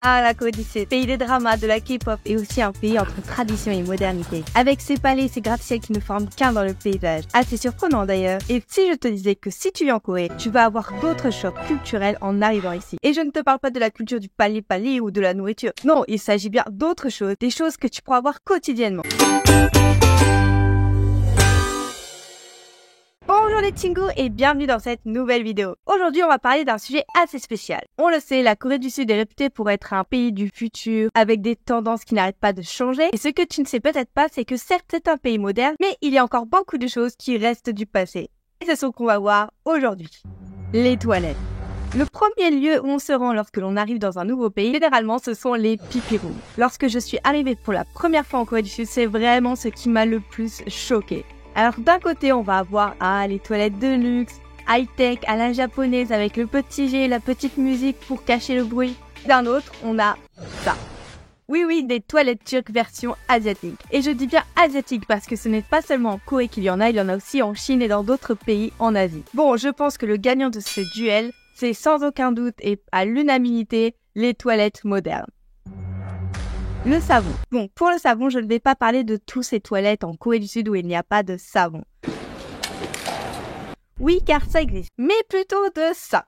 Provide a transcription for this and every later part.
Ah, la Corée du Sud, pays des dramas, de la K-pop et aussi un pays entre tradition et modernité. Avec ses palais et ses gratte-ciels qui ne forment qu'un dans le paysage. Assez surprenant d'ailleurs. Et si je te disais que si tu viens en Corée, tu vas avoir d'autres chocs culturels en arrivant ici. Et je ne te parle pas de la culture du palais ou de la nourriture. Non, il s'agit bien d'autres choses, des choses que tu pourras voir quotidiennement. Bonjour les Chingu et bienvenue dans cette nouvelle vidéo. Aujourd'hui on va parler d'un sujet assez spécial. On le sait, la Corée du Sud est réputée pour être un pays du futur avec des tendances qui n'arrêtent pas de changer. Et ce que tu ne sais peut-être pas, c'est que certes c'est un pays moderne, mais il y a encore beaucoup de choses qui restent du passé. Et c'est ce qu'on va voir aujourd'hui. Les toilettes. Le premier lieu où on se rend lorsque l'on arrive dans un nouveau pays, généralement ce sont les pipi rooms. Lorsque je suis arrivée pour la première fois en Corée du Sud, c'est vraiment ce qui m'a le plus choquée. Alors d'un côté, on va avoir les toilettes de luxe, high-tech, à la japonaise avec le petit jet, la petite musique pour cacher le bruit. D'un autre, on a ça. Oui, des toilettes turques version asiatique. Et je dis bien asiatique parce que ce n'est pas seulement en Corée qu'il y en a aussi en Chine et dans d'autres pays en Asie. Bon, je pense que le gagnant de ce duel, c'est sans aucun doute et à l'unanimité les toilettes modernes. Le savon. Bon, pour le savon, je ne vais pas parler de tous ces toilettes en Corée du Sud où il n'y a pas de savon. Oui, car ça existe, mais plutôt de ça.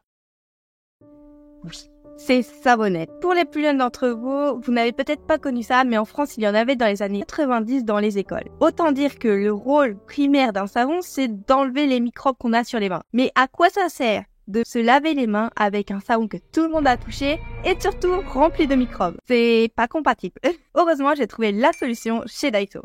Oui, c'est savonnettes. Pour les plus jeunes d'entre vous, vous n'avez peut-être pas connu ça, mais en France, il y en avait dans les années 90 dans les écoles. Autant dire que le rôle primaire d'un savon, c'est d'enlever les microbes qu'on a sur les mains. Mais à quoi ça sert de se laver les mains avec un savon que tout le monde a touché et surtout rempli de microbes? C'est pas compatible. Heureusement, j'ai trouvé la solution chez Daiso.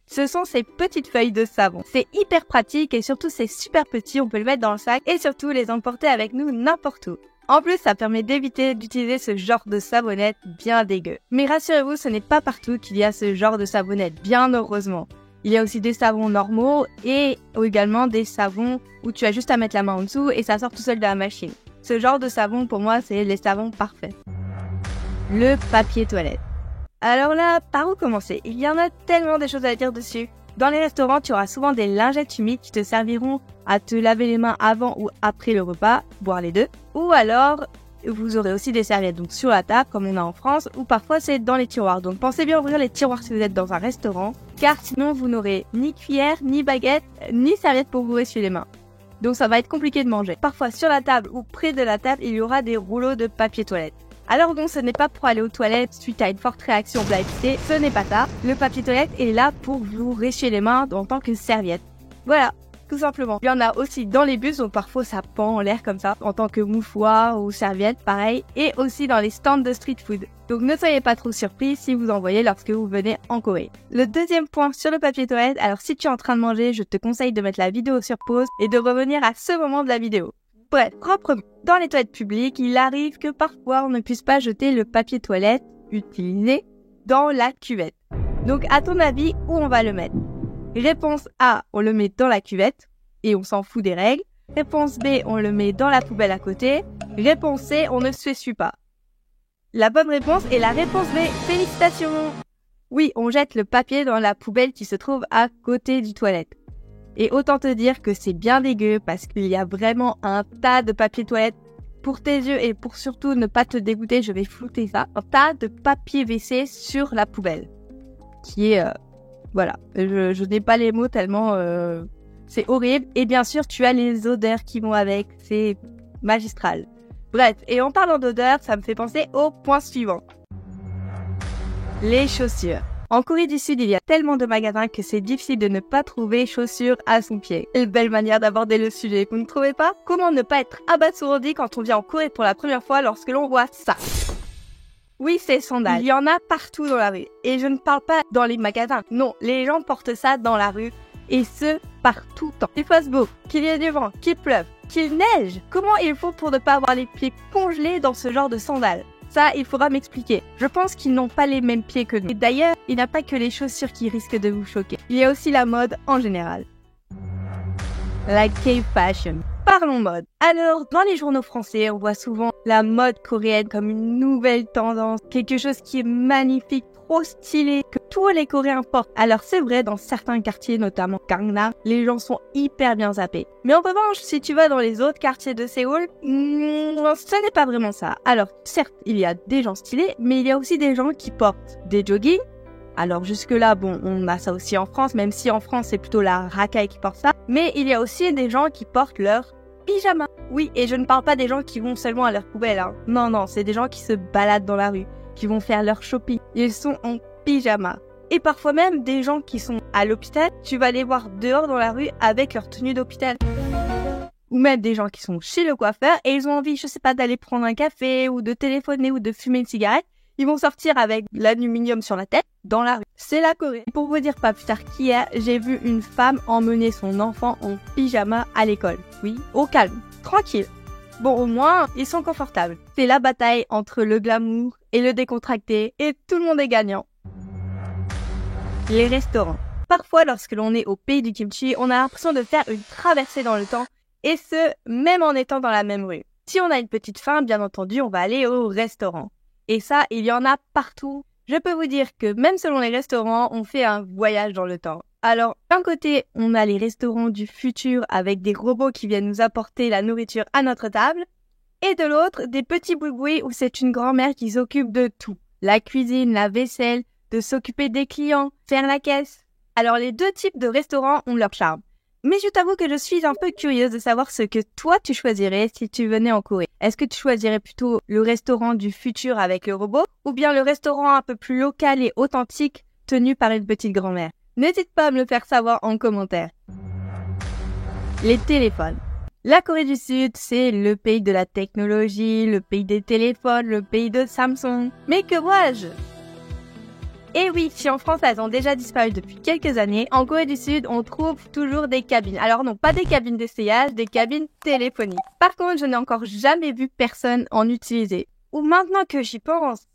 Ce sont ces petites feuilles de savon. C'est hyper pratique et surtout c'est super petit, on peut le mettre dans le sac et surtout les emporter avec nous n'importe où. En plus, ça permet d'éviter d'utiliser ce genre de savonnette bien dégueu. Mais rassurez-vous, ce n'est pas partout qu'il y a ce genre de savonnette, bien heureusement. Il y a aussi des savons normaux et également des savons où tu as juste à mettre la main en dessous et ça sort tout seul de la machine. Ce genre de savon, pour moi, c'est les savons parfaits. Le papier toilette. Alors là, par où commencer? Il y en a tellement de choses à dire dessus. Dans les restaurants, tu auras souvent des lingettes humides qui te serviront à te laver les mains avant ou après le repas, voire les deux. Ou alors, vous aurez aussi des serviettes donc sur la table comme on a en France ou parfois c'est dans les tiroirs. Donc pensez bien ouvrir les tiroirs si vous êtes dans un restaurant car sinon vous n'aurez ni cuillère, ni baguette, ni serviette pour vous essuyer les mains. Donc ça va être compliqué de manger. Parfois sur la table ou près de la table, il y aura des rouleaux de papier toilette. Alors donc ce n'est pas pour aller aux toilettes suite à une forte réaction bla épicée, ce n'est pas ça. Le papier toilette est là pour vous essuyer les mains en tant que serviette. Voilà. Tout simplement. Il y en a aussi dans les bus, donc parfois ça pend en l'air comme ça, en tant que mouchoir ou serviette, pareil, et aussi dans les stands de street food. Donc ne soyez pas trop surpris si vous en voyez lorsque vous venez en Corée. Le deuxième point sur le papier toilette, alors si tu es en train de manger, je te conseille de mettre la vidéo sur pause et de revenir à ce moment de la vidéo. Bref, proprement. Dans les toilettes publiques, il arrive que parfois on ne puisse pas jeter le papier toilette utilisé dans la cuvette. Donc à ton avis, où on va le mettre ? Réponse A, on le met dans la cuvette et on s'en fout des règles. Réponse B, on le met dans la poubelle à côté. Réponse C, on ne s'essuie pas. La bonne réponse est la réponse B. Félicitations! Oui, on jette le papier dans la poubelle qui se trouve à côté du toilette. Et autant te dire que c'est bien dégueu parce qu'il y a vraiment un tas de papier toilette. Pour tes yeux et pour surtout ne pas te dégoûter, je vais flouter ça. Un tas de papier WC sur la poubelle. Qui est... Voilà, je n'ai pas les mots tellement c'est horrible. Et bien sûr, tu as les odeurs qui vont avec, c'est magistral. Bref, et en parlant d'odeurs, ça me fait penser au point suivant. Les chaussures. En Corée du Sud, il y a tellement de magasins que c'est difficile de ne pas trouver chaussures à son pied. Quelle belle manière d'aborder le sujet, vous ne trouvez pas? Comment ne pas être abasourdi quand on vient en Corée pour la première fois lorsque l'on voit ça? Oui, c'est sandales. Il y en a partout dans la rue. Et je ne parle pas dans les magasins. Non, les gens portent ça dans la rue. Et ce, par tout temps. Qu'il fasse beau, qu'il y ait du vent, qu'il pleuve, qu'il neige. Comment il faut pour ne pas avoir les pieds congelés dans ce genre de sandales? Ça, il faudra m'expliquer. Je pense qu'ils n'ont pas les mêmes pieds que nous. Et d'ailleurs, il n'y a pas que les chaussures qui risquent de vous choquer. Il y a aussi la mode en général. La K-fashion. Parlons mode. Alors, dans les journaux français, on voit souvent la mode coréenne comme une nouvelle tendance, quelque chose qui est magnifique, trop stylé, que tous les Coréens portent. Alors c'est vrai, dans certains quartiers, notamment Gangnam, les gens sont hyper bien zappés. Mais en revanche, si tu vas dans les autres quartiers de Séoul, ce n'est pas vraiment ça. Alors, certes, il y a des gens stylés, mais il y a aussi des gens qui portent des joggings. Alors jusque-là, bon, on a ça aussi en France, même si en France, c'est plutôt la racaille qui porte ça. Mais il y a aussi des gens qui portent leur pyjama. Oui, et je ne parle pas des gens qui vont seulement à leur poubelle, hein. Non, c'est des gens qui se baladent dans la rue, qui vont faire leur shopping. Ils sont en pyjama. Et parfois même des gens qui sont à l'hôpital, tu vas les voir dehors dans la rue avec leur tenue d'hôpital. Ou même des gens qui sont chez le coiffeur et ils ont envie, je sais pas, d'aller prendre un café ou de téléphoner ou de fumer une cigarette. Ils vont sortir avec l'aluminium sur la tête dans la rue. C'est la Corée. Pour vous dire pas plus tard qu'hier, j'ai vu une femme emmener son enfant en pyjama à l'école. Oui, au calme, tranquille. Bon, au moins, ils sont confortables. C'est la bataille entre le glamour et le décontracté et tout le monde est gagnant. Les restaurants. Parfois, lorsque l'on est au pays du kimchi, on a l'impression de faire une traversée dans le temps et ce, même en étant dans la même rue. Si on a une petite faim, bien entendu, on va aller au restaurant. Et ça, il y en a partout. Je peux vous dire que même selon les restaurants, on fait un voyage dans le temps. Alors, d'un côté, on a les restaurants du futur avec des robots qui viennent nous apporter la nourriture à notre table. Et de l'autre, des petits boui-boui où c'est une grand-mère qui s'occupe de tout. La cuisine, la vaisselle, de s'occuper des clients, faire la caisse. Alors, les deux types de restaurants ont leur charme. Mais je t'avoue que je suis un peu curieuse de savoir ce que toi tu choisirais si tu venais en Corée. Est-ce que tu choisirais plutôt le restaurant du futur avec le robot ou bien le restaurant un peu plus local et authentique tenu par une petite grand-mère? N'hésite pas à me le faire savoir en commentaire. Les téléphones. La Corée du Sud, c'est le pays de la technologie, le pays des téléphones, le pays de Samsung. Mais que vois-je? Et oui, si en France elles ont déjà disparu depuis quelques années, en Corée du Sud on trouve toujours des cabines. Alors non, pas des cabines d'essayage, des cabines téléphoniques. Par contre, je n'ai encore jamais vu personne en utiliser. Ou maintenant que j'y pense.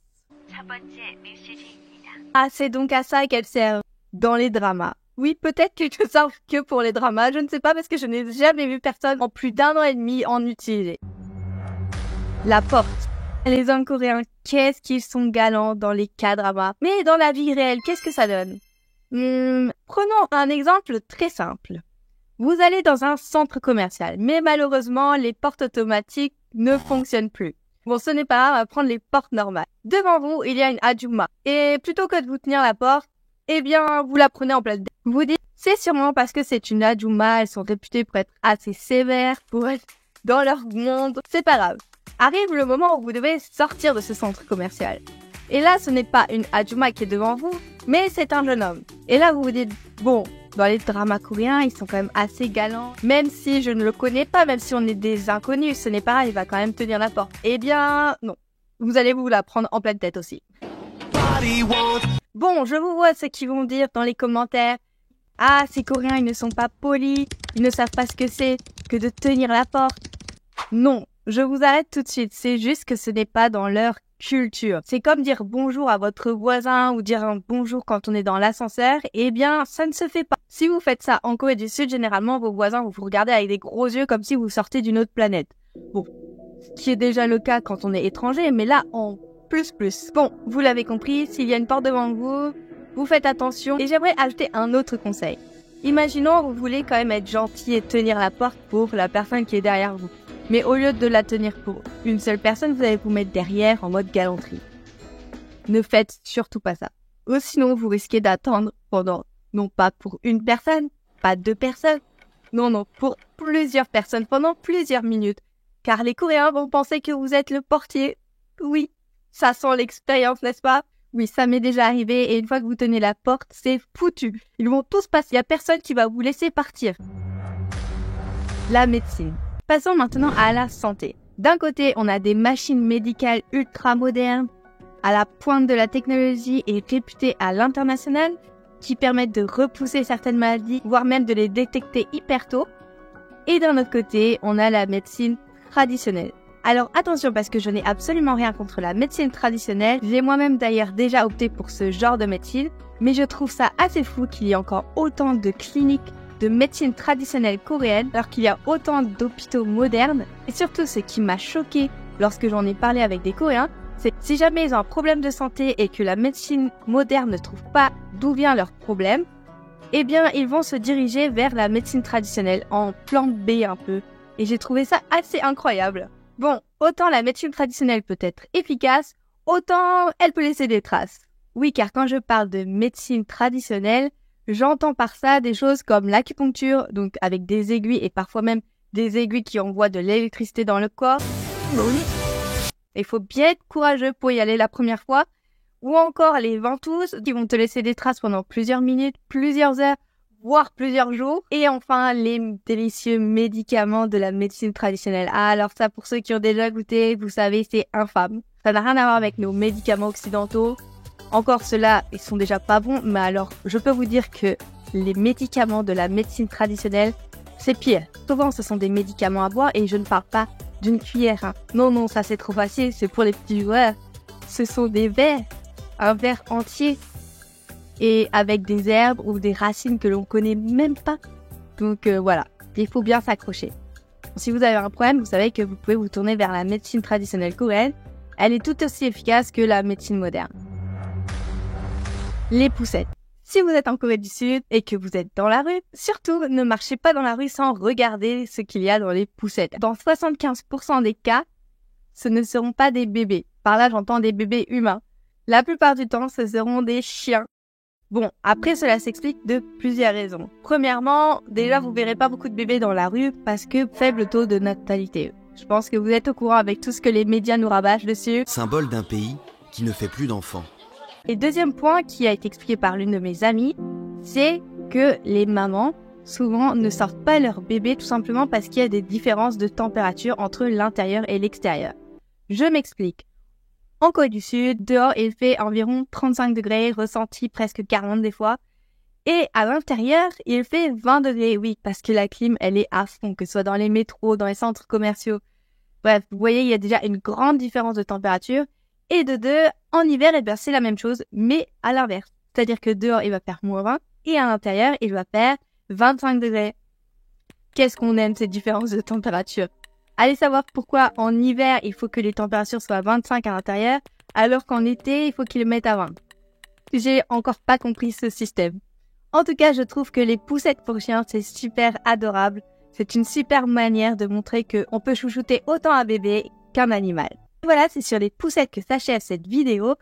Ah, c'est donc à ça qu'elles servent dans les dramas. Oui, peut-être qu'elles ne servent que pour les dramas, je ne sais pas parce que je n'ai jamais vu personne en plus d'1 an et demi en utiliser. La porte. Les hommes coréens, qu'est-ce qu'ils sont galants dans les K-dramas. Mais dans la vie réelle, qu'est-ce que ça donne? Prenons un exemple très simple. Vous allez dans un centre commercial, mais malheureusement, les portes automatiques ne fonctionnent plus. Bon, ce n'est pas grave, on va prendre les portes normales. Devant vous, il y a une Ajumma. Et plutôt que de vous tenir la porte, eh bien, vous la prenez en pleine tête. Vous dites, c'est sûrement parce que c'est une Ajumma, elles sont réputées pour être assez sévères, pour être dans leur monde. C'est pas grave. Arrive le moment où vous devez sortir de ce centre commercial. Et là, ce n'est pas une Ajumma qui est devant vous, mais c'est un jeune homme. Et là, vous vous dites, bon, dans les dramas coréens, ils sont quand même assez galants. Même si je ne le connais pas, même si on est des inconnus, ce n'est pas grave, il va quand même tenir la porte. Eh bien, non. Vous allez vous la prendre en pleine tête aussi. Bon, je vous vois ceux qui vont dire dans les commentaires, ah, ces Coréens, ils ne sont pas polis, ils ne savent pas ce que c'est que de tenir la porte. Non. Je vous arrête tout de suite, c'est juste que ce n'est pas dans leur culture. C'est comme dire bonjour à votre voisin ou dire un bonjour quand on est dans l'ascenseur, eh bien ça ne se fait pas. Si vous faites ça en Corée du Sud, généralement vos voisins vont vous regarder avec des gros yeux comme si vous sortiez d'une autre planète. Bon, ce qui est déjà le cas quand on est étranger, mais là en plus. Bon, vous l'avez compris, s'il y a une porte devant vous, vous faites attention. Et j'aimerais ajouter un autre conseil. Imaginons vous voulez quand même être gentil et tenir la porte pour la personne qui est derrière vous. Mais au lieu de la tenir pour une seule personne, vous allez vous mettre derrière en mode galanterie. Ne faites surtout pas ça. Ou sinon, vous risquez d'attendre pendant, non pas pour une personne, pas 2 personnes, non, pour plusieurs personnes pendant plusieurs minutes. Car les Coréens vont penser que vous êtes le portier. Oui, ça sent l'expérience, n'est-ce pas? Oui, ça m'est déjà arrivé et une fois que vous tenez la porte, c'est foutu. Ils vont tous passer, il n'y a personne qui va vous laisser partir. La médecine. Passons maintenant à la santé. D'un côté, on a des machines médicales ultra modernes, à la pointe de la technologie et réputées à l'international, qui permettent de repousser certaines maladies, voire même de les détecter hyper tôt. Et d'un autre côté, on a la médecine traditionnelle. Alors attention parce que je n'ai absolument rien contre la médecine traditionnelle, j'ai moi-même d'ailleurs déjà opté pour ce genre de médecine, mais je trouve ça assez fou qu'il y ait encore autant de cliniques de médecine traditionnelle coréenne alors qu'il y a autant d'hôpitaux modernes. Et surtout, ce qui m'a choqué lorsque j'en ai parlé avec des Coréens, c'est que si jamais ils ont un problème de santé et que la médecine moderne ne trouve pas d'où vient leur problème, eh bien, ils vont se diriger vers la médecine traditionnelle en plan B un peu. Et j'ai trouvé ça assez incroyable. Bon, autant la médecine traditionnelle peut être efficace, autant elle peut laisser des traces. Oui, car quand je parle de médecine traditionnelle, j'entends par ça des choses comme l'acupuncture, donc avec des aiguilles et parfois même des aiguilles qui envoient de l'électricité dans le corps. Il faut bien être courageux pour y aller la première fois. Ou encore les ventouses qui vont te laisser des traces pendant plusieurs minutes, plusieurs heures, voire plusieurs jours. Et enfin, les délicieux médicaments de la médecine traditionnelle. Ah, alors ça, pour ceux qui ont déjà goûté, vous savez, c'est infâme. Ça n'a rien à voir avec nos médicaments occidentaux. Encore ceux-là, ils sont déjà pas bons. Mais alors, je peux vous dire que les médicaments de la médecine traditionnelle, c'est pire. Souvent, ce sont des médicaments à boire et je ne parle pas d'une cuillère. Hein. Non, ça c'est trop facile, c'est pour les petits joueurs. Ce sont des verres. Un verre entier et avec des herbes ou des racines que l'on connaît même pas. Donc voilà, il faut bien s'accrocher. Si vous avez un problème, vous savez que vous pouvez vous tourner vers la médecine traditionnelle coréenne. Elle est tout aussi efficace que la médecine moderne. Les poussettes. Si vous êtes en Corée du Sud et que vous êtes dans la rue, surtout ne marchez pas dans la rue sans regarder ce qu'il y a dans les poussettes. Dans 75% des cas, ce ne seront pas des bébés. Par là, j'entends des bébés humains. La plupart du temps, ce seront des chiens. Bon, après, cela s'explique de plusieurs raisons. Premièrement, déjà, vous verrez pas beaucoup de bébés dans la rue parce que faible taux de natalité. Je pense que vous êtes au courant avec tout ce que les médias nous rabâchent dessus. Symbole d'un pays qui ne fait plus d'enfants. Et deuxième point qui a été expliqué par l'une de mes amies, c'est que les mamans, souvent, ne sortent pas leur bébé tout simplement parce qu'il y a des différences de température entre l'intérieur et l'extérieur. Je m'explique. En Corée du Sud, dehors, il fait environ 35 degrés, ressenti presque 40 des fois. Et à l'intérieur, il fait 20 degrés, oui, parce que la clim, elle est à fond, que ce soit dans les métros, dans les centres commerciaux. Bref, vous voyez, il y a déjà une grande différence de température. Et de deux, en hiver, eh bien, c'est la même chose, mais à l'inverse. C'est-à-dire que dehors, il va faire moins 20, et à l'intérieur, il va faire 25 degrés. Qu'est-ce qu'on aime, ces différences de température? Allez savoir pourquoi en hiver, il faut que les températures soient à 25 à l'intérieur, alors qu'en été, il faut qu'ils les mettent à 20. J'ai encore pas compris ce système. En tout cas, je trouve que les poussettes pour chiens, c'est super adorable. C'est une super manière de montrer qu'on peut chouchouter autant un bébé qu'un animal. Voilà, c'est sur les poussettes que s'achève cette vidéo.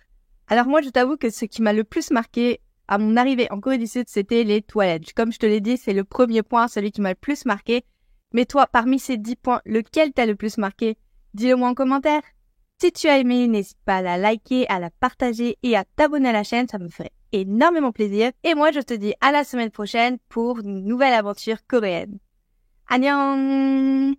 Alors moi, je t'avoue que ce qui m'a le plus marqué à mon arrivée en Corée du Sud, c'était les toilettes. Comme je te l'ai dit, c'est le premier point, celui qui m'a le plus marqué. Mais toi, parmi ces 10 points, lequel t'a le plus marqué? Dis-le moi en commentaire. Si tu as aimé, n'hésite pas à la liker, à la partager et à t'abonner à la chaîne, ça me ferait énormément plaisir. Et moi, je te dis à la semaine prochaine pour une nouvelle aventure coréenne. Annyeong!